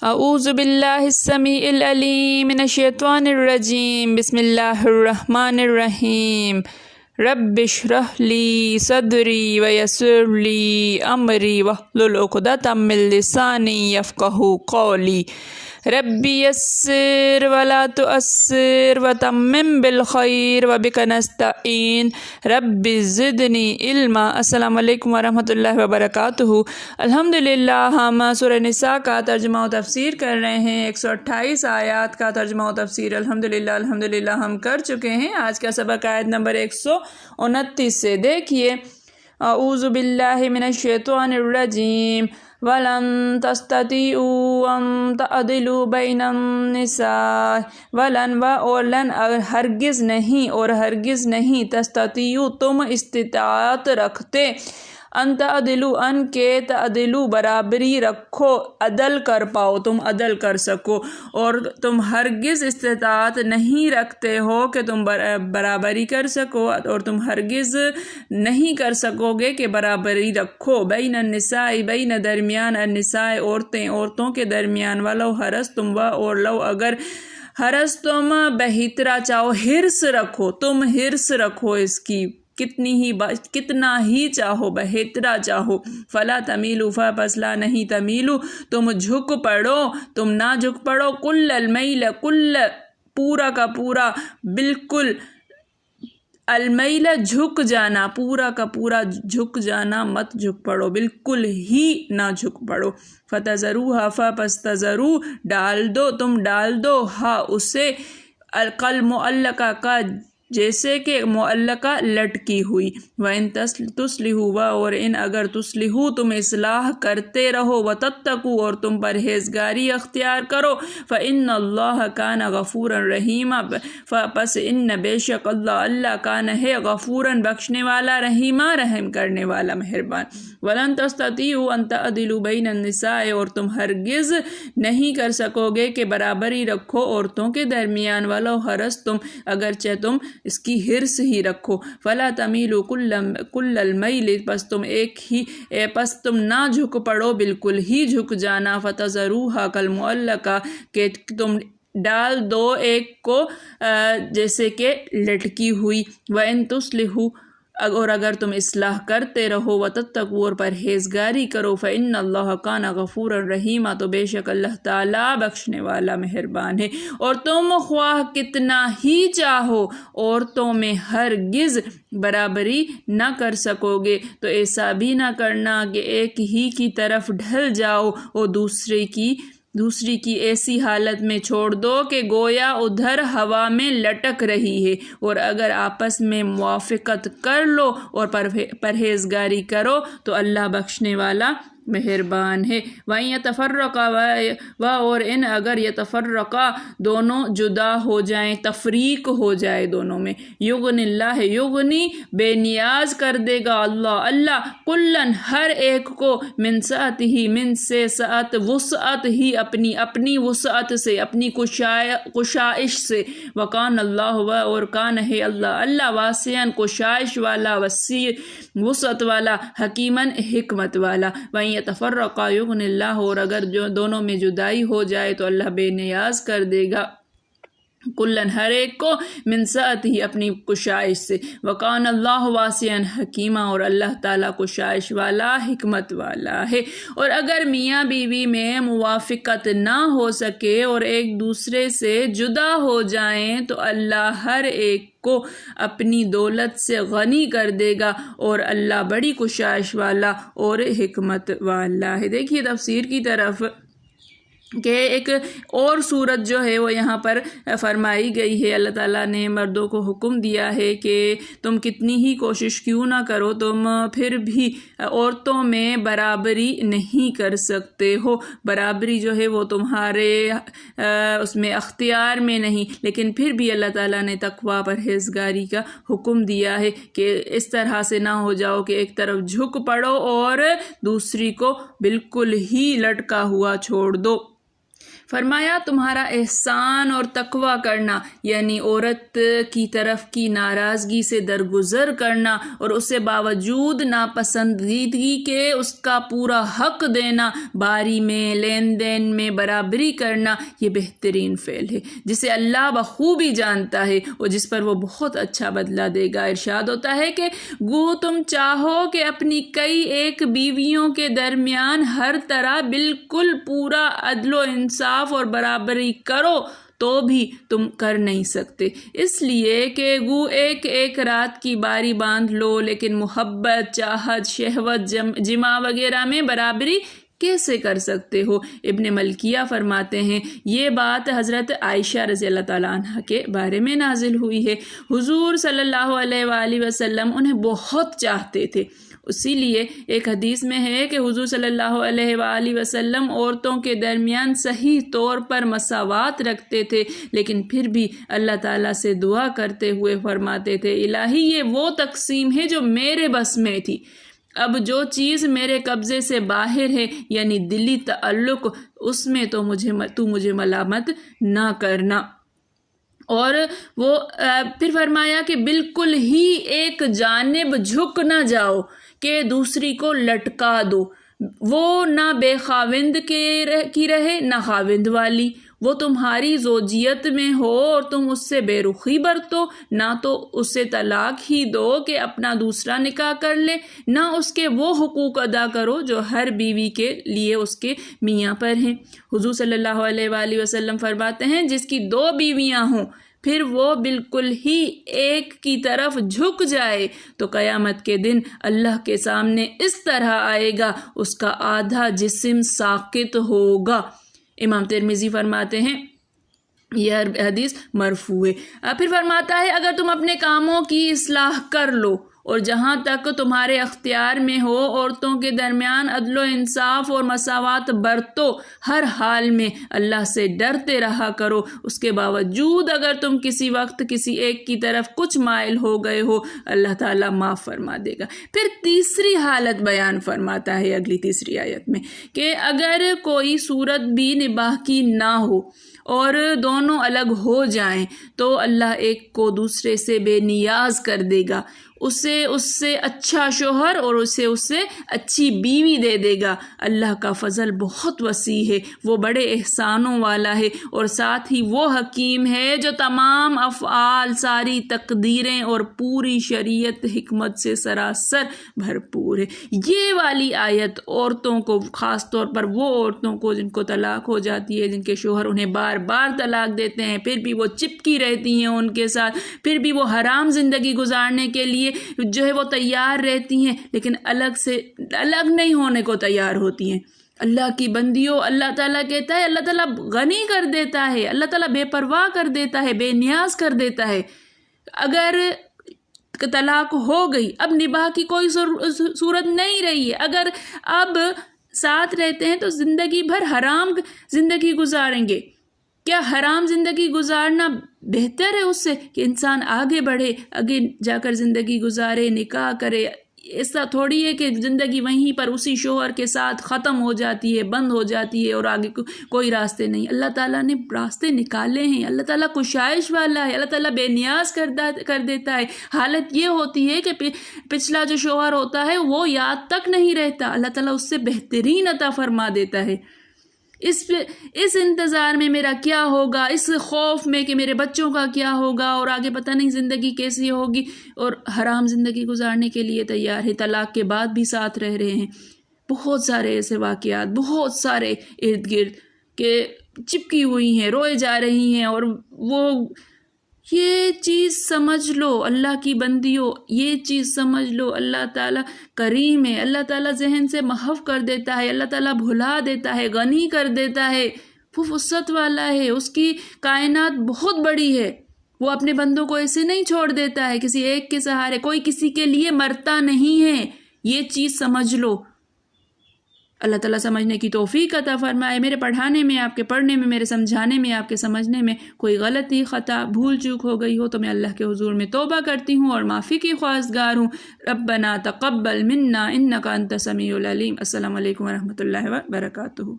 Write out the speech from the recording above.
اعوذ باللہ السمیع العلیم من الشیطان الرجیم بسم اللہ الرحمن الرحیم رب اشرح لی صدری ویسر لی امری واحلل عقدۃ من لسانی یفقہوا قولی رب یسر ولا تعسر وتمم بالخیر وبک نستعین رب زدنی علما۔ السلام علیکم ورحمۃ اللہ وبرکاتہ۔ الحمدللہ ہم سورہ نساء کا ترجمہ و تفسیر کر رہے ہیں۔ 128 آیات کا ترجمہ و تفسیر الحمدللہ ہم کر چکے ہیں۔ آج کا سبق آیت نمبر 129 سے دیکھیے۔ اعوذ باللہ من الشیطان الرجیم وَلَن تَسْتَطِيعُوا أَن تَعْدِلُوا بَيْنَ النِّسَاءِ وَلَن اور لن ہرگز نہیں تستطیعوا تم استطاعت رکھتے ان تعدلوا ان کے تعدلوا برابری رکھو، عدل کر پاؤ، تم عدل کر سکو، اور تم ہرگز استطاعت نہیں رکھتے ہو کہ تم برابری کر سکو، اور تم ہرگز نہیں کر سکو گے کہ برابری رکھو۔ بین النساء بین درمیان النساء عورتوں کے درمیان ولو حرصتم اور لو اگر حرص تم بہترا چاہو، حرص رکھو، تم حرص رکھو اس کی کتنا ہی چاہو، بہترا چاہو۔ فلا تمیلوا پس لا نہیں تمیلو تم جھک پڑو، تم نہ جھک پڑو کل المیل کل پورا کا پورا، بالکل المیل جھک جانا، پورا کا پورا جھک جانا، مت جھک پڑو، بالکل ہی نہ جھک پڑو۔ فتذروها پس تذرو ڈال دو، تم ڈال دو ہا اسے کل معلقہ کا جیسے کہ معلقہ لٹکی ہوئی۔ وَإِن تُصْلِحُوا اور ان اگر تُصْلِحُوا تم اصلاح کرتے رہو، وَتَتَّقُوا اور تم پرہیزگاری اختیار کرو، فَإِنَّ اللَّهَ كَانَ غَفُورًا رَحِيمًا پس ان بے شک اللہ کان ہے غفوراً بخشنے والا، رحیمہ رحم کرنے والا، مہربان۔ وَلَن تَسْتَطِيعُوا أَن تَعْدِلُوا بَيْنَ النِّسَاءِ اور تم ہرگز نہیں کر سکو گے کہ برابری رکھو عورتوں کے درمیان، ولو حرصتم اگرچہ تم اس کی حرص ہی رکھو۔ فلا تمیلوا کل المیل پس تم نہ جھک پڑو بالکل ہی جھک جانا۔ فتذروها کالمعلقہ کہ تم ڈال دو ایک کو جیسے کہ لٹکی ہوئی۔ وَإِن تُصْلِحُوا اور اگر تم اصلاح کرتے رہو، وَتَتَّقُوا اور پرہیزگاری کرو، فَإِنَّ اللَّهَ كَانَ غَفُورًا رَحِيمًا تو بے شک اللہ تعالیٰ بخشنے والا، مہربان ہے۔ اور تم خواہ کتنا ہی چاہو عورتوں میں ہرگز برابری نہ کر سکو گے، تو ایسا بھی نہ کرنا کہ ایک ہی کی طرف ڈھل جاؤ اور دوسری کی ایسی حالت میں چھوڑ دو کہ گویا ادھر ہوا میں لٹک رہی ہے۔ اور اگر آپس میں موافقت کر لو اور پرہیزگاری کرو تو اللہ بخشنے والا، مہربان ہے۔ وَإِن يَتَفَرَّقَا اور ان اگر یتفرقا دونوں جدا ہو جائیں، تفریق ہو جائے دونوں میں، یغن اللہ یغنی بے نیاز کر دے گا اللہ کلن ہر ایک کو من سعتہ من سے سعت وسعت ہی اپنی وسعت سے، اپنی کشائش سے۔ وکان اللہ اور کان ہے اللہ واسعاً کشائش والا، وسیع وسعت والا، حکیماً حکمت والا۔ وَإِن يَتَفَرَّقَا يُغْنِ اللَّهُ اور اگر جو دونوں میں جدائی ہو جائے تو اللہ بے نیاز کر دے گا کلن ہر ایک کو من سعتہ اپنی کشائش سے۔ وکان اللہ واسعاً حکیمہ اور اللہ تعالیٰ کشائش والا، حکمت والا ہے۔ اور اگر میاں بیوی میں موافقت نہ ہو سکے اور ایک دوسرے سے جدا ہو جائیں تو اللہ ہر ایک کو اپنی دولت سے غنی کر دے گا، اور اللہ بڑی کشائش والا اور حکمت والا ہے۔ دیکھیے تفسیر کی طرف کہ ایک اور صورت جو ہے وہ یہاں پر فرمائی گئی ہے۔ اللہ تعالیٰ نے مردوں کو حکم دیا ہے کہ تم کتنی ہی کوشش کیوں نہ کرو، تم پھر بھی عورتوں میں برابری نہیں کر سکتے ہو، برابری جو ہے وہ تمہارے اس میں اختیار میں نہیں، لیکن پھر بھی اللہ تعالیٰ نے تقویٰ پرہیزگاری کا حکم دیا ہے کہ اس طرح سے نہ ہو جاؤ کہ ایک طرف جھک پڑو اور دوسری کو بالکل ہی لٹکا ہوا چھوڑ دو۔ فرمایا تمہارا احسان اور تقویٰ کرنا، یعنی عورت کی طرف کی ناراضگی سے درگزر کرنا اور اسے باوجود ناپسندیدگی کے اس کا پورا حق دینا، باری میں لین دین میں برابری کرنا، یہ بہترین فعل ہے جسے اللہ بخوبی جانتا ہے اور جس پر وہ بہت اچھا بدلہ دے گا۔ ارشاد ہوتا ہے کہ گو تم چاہو کہ اپنی کئی ایک بیویوں کے درمیان ہر طرح بالکل پورا عدل و انصاف اور برابری کرو تو بھی تم کر نہیں سکتے، اس لیے کہ گو ایک ایک رات کی باری باندھ لو، لیکن محبت، چاہت، شہوت، جماع وغیرہ میں برابری کیسے کر سکتے ہو؟ ابن ملکیہ فرماتے ہیں یہ بات حضرت عائشہ رضی اللہ تعالیٰ عنہ کے بارے میں نازل ہوئی ہے۔ حضور صلی اللہ علیہ وآلہ وسلم انہیں بہت چاہتے تھے، اسی لیے ایک حدیث میں ہے کہ حضور صلی اللہ علیہ وآلہ وسلم عورتوں کے درمیان صحیح طور پر مساوات رکھتے تھے، لیکن پھر بھی اللہ تعالیٰ سے دعا کرتے ہوئے فرماتے تھے الہی یہ وہ تقسیم ہے جو میرے بس میں تھی، اب جو چیز میرے قبضے سے باہر ہے یعنی دلی تعلق، اس میں تو مجھے ملامت نہ کرنا۔ اور وہ پھر فرمایا کہ بالکل ہی ایک جانب جھک نہ جاؤ کہ دوسری کو لٹکا دو، وہ نہ بے خاوند کی رہے نہ خاوند والی، وہ تمہاری زوجیت میں ہو اور تم اس سے بے رخی برتو، نہ تو اسے طلاق ہی دو کہ اپنا دوسرا نکاح کر لے، نہ اس کے وہ حقوق ادا کرو جو ہر بیوی کے لیے اس کے میاں پر ہیں۔ حضور صلی اللہ علیہ وآلہ وسلم فرماتے ہیں جس کی 2 بیویاں ہوں پھر وہ بالکل ہی ایک کی طرف جھک جائے تو قیامت کے دن اللہ کے سامنے اس طرح آئے گا اس کا آدھا جسم ساقط ہوگا۔ امام ترمذی فرماتے ہیں یہ حدیث مرفوع ہے۔ پھر فرماتا ہے اگر تم اپنے کاموں کی اصلاح کر لو اور جہاں تک تمہارے اختیار میں ہو عورتوں کے درمیان عدل و انصاف اور مساوات برتو، ہر حال میں اللہ سے ڈرتے رہا کرو، اس کے باوجود اگر تم کسی وقت کسی ایک کی طرف کچھ مائل ہو گئے ہو اللہ تعالیٰ معاف فرما دے گا۔ پھر تیسری حالت بیان فرماتا ہے اگلی تیسری آیت میں کہ اگر کوئی صورت بھی نباہ کی نہ ہو اور دونوں الگ ہو جائیں تو اللہ ایک کو دوسرے سے بے نیاز کر دے گا، اسے اس سے اچھا شوہر اور اسے اچھی بیوی دے دے گا۔ اللہ کا فضل بہت وسیع ہے، وہ بڑے احسانوں والا ہے اور ساتھ ہی وہ حکیم ہے جو تمام افعال، ساری تقدیریں اور پوری شریعت حکمت سے سراسر بھرپور ہے۔ یہ والی آیت عورتوں کو، خاص طور پر وہ عورتوں کو جن کو طلاق ہو جاتی ہے، جن کے شوہر انہیں بار بار طلاق دیتے ہیں، پھر بھی وہ چپکی رہتی ہیں ان کے ساتھ، پھر بھی وہ حرام زندگی گزارنے کے لیے جو ہے وہ تیار رہتی ہیں، لیکن الگ نہیں ہونے کو تیار ہوتی ہیں۔ اللہ کی بندیوں، اللہ تعالیٰ کہتا ہے، اللہ تعالیٰ غنی کر دیتا ہے، اللہ تعالیٰ بے پرواہ کر دیتا ہے، بے نیاز کر دیتا ہے۔ اگر طلاق ہو گئی، اب نباہ کی کوئی صورت نہیں رہی ہے، اگر اب ساتھ رہتے ہیں تو زندگی بھر حرام زندگی گزاریں گے، کیا حرام زندگی گزارنا بہتر ہے اس سے کہ انسان آگے بڑھے، آگے جا کر زندگی گزارے، نکاح کرے؟ ایسا تھوڑی ہے کہ زندگی وہیں پر اسی شوہر کے ساتھ ختم ہو جاتی ہے، بند ہو جاتی ہے اور آگے کوئی راستے نہیں۔ اللہ تعالیٰ نے راستے نکالے ہیں، اللہ تعالیٰ کشائش والا ہے، اللہ تعالیٰ بے نیاز کر دیتا ہے۔ حالت یہ ہوتی ہے کہ پچھلا جو شوہر ہوتا ہے وہ یاد تک نہیں رہتا، اللہ تعالیٰ اس سے بہترین عطا فرما دیتا ہے۔ اس انتظار میں میرا کیا ہوگا، اس خوف میں کہ میرے بچوں کا کیا ہوگا اور آگے پتہ نہیں زندگی کیسی ہوگی، اور حرام زندگی گزارنے کے لیے تیار ہے، طلاق کے بعد بھی ساتھ رہ رہے ہیں۔ بہت سارے ایسے واقعات، بہت سارے ارد گرد کہ چپکی ہوئی ہیں، روئے جا رہی ہیں، اور وہ یہ چیز سمجھ لو اللہ کی بندیوں، یہ چیز سمجھ لو اللہ تعالیٰ کریم ہے، اللہ تعالیٰ ذہن سے محو کر دیتا ہے، اللہ تعالیٰ بھلا دیتا ہے، غنی کر دیتا ہے، وہ وسعت والا ہے، اس کی کائنات بہت بڑی ہے، وہ اپنے بندوں کو ایسے نہیں چھوڑ دیتا ہے کسی ایک کے سہارے، کوئی کسی کے لیے مرتا نہیں ہے، یہ چیز سمجھ لو۔ اللہ تعالیٰ سمجھنے کی توفیق عطا فرمائے۔ میرے پڑھانے میں، آپ کے پڑھنے میں، میرے سمجھانے میں، آپ کے سمجھنے میں کوئی غلطی، خطا، بھول چوک ہو گئی ہو تو میں اللہ کے حضور میں توبہ کرتی ہوں اور معافی کی خواستگار ہوں۔ ربنا تقبل منا انک انت السمیع العلیم۔ السلام علیکم ورحمۃ اللہ وبرکاتہ۔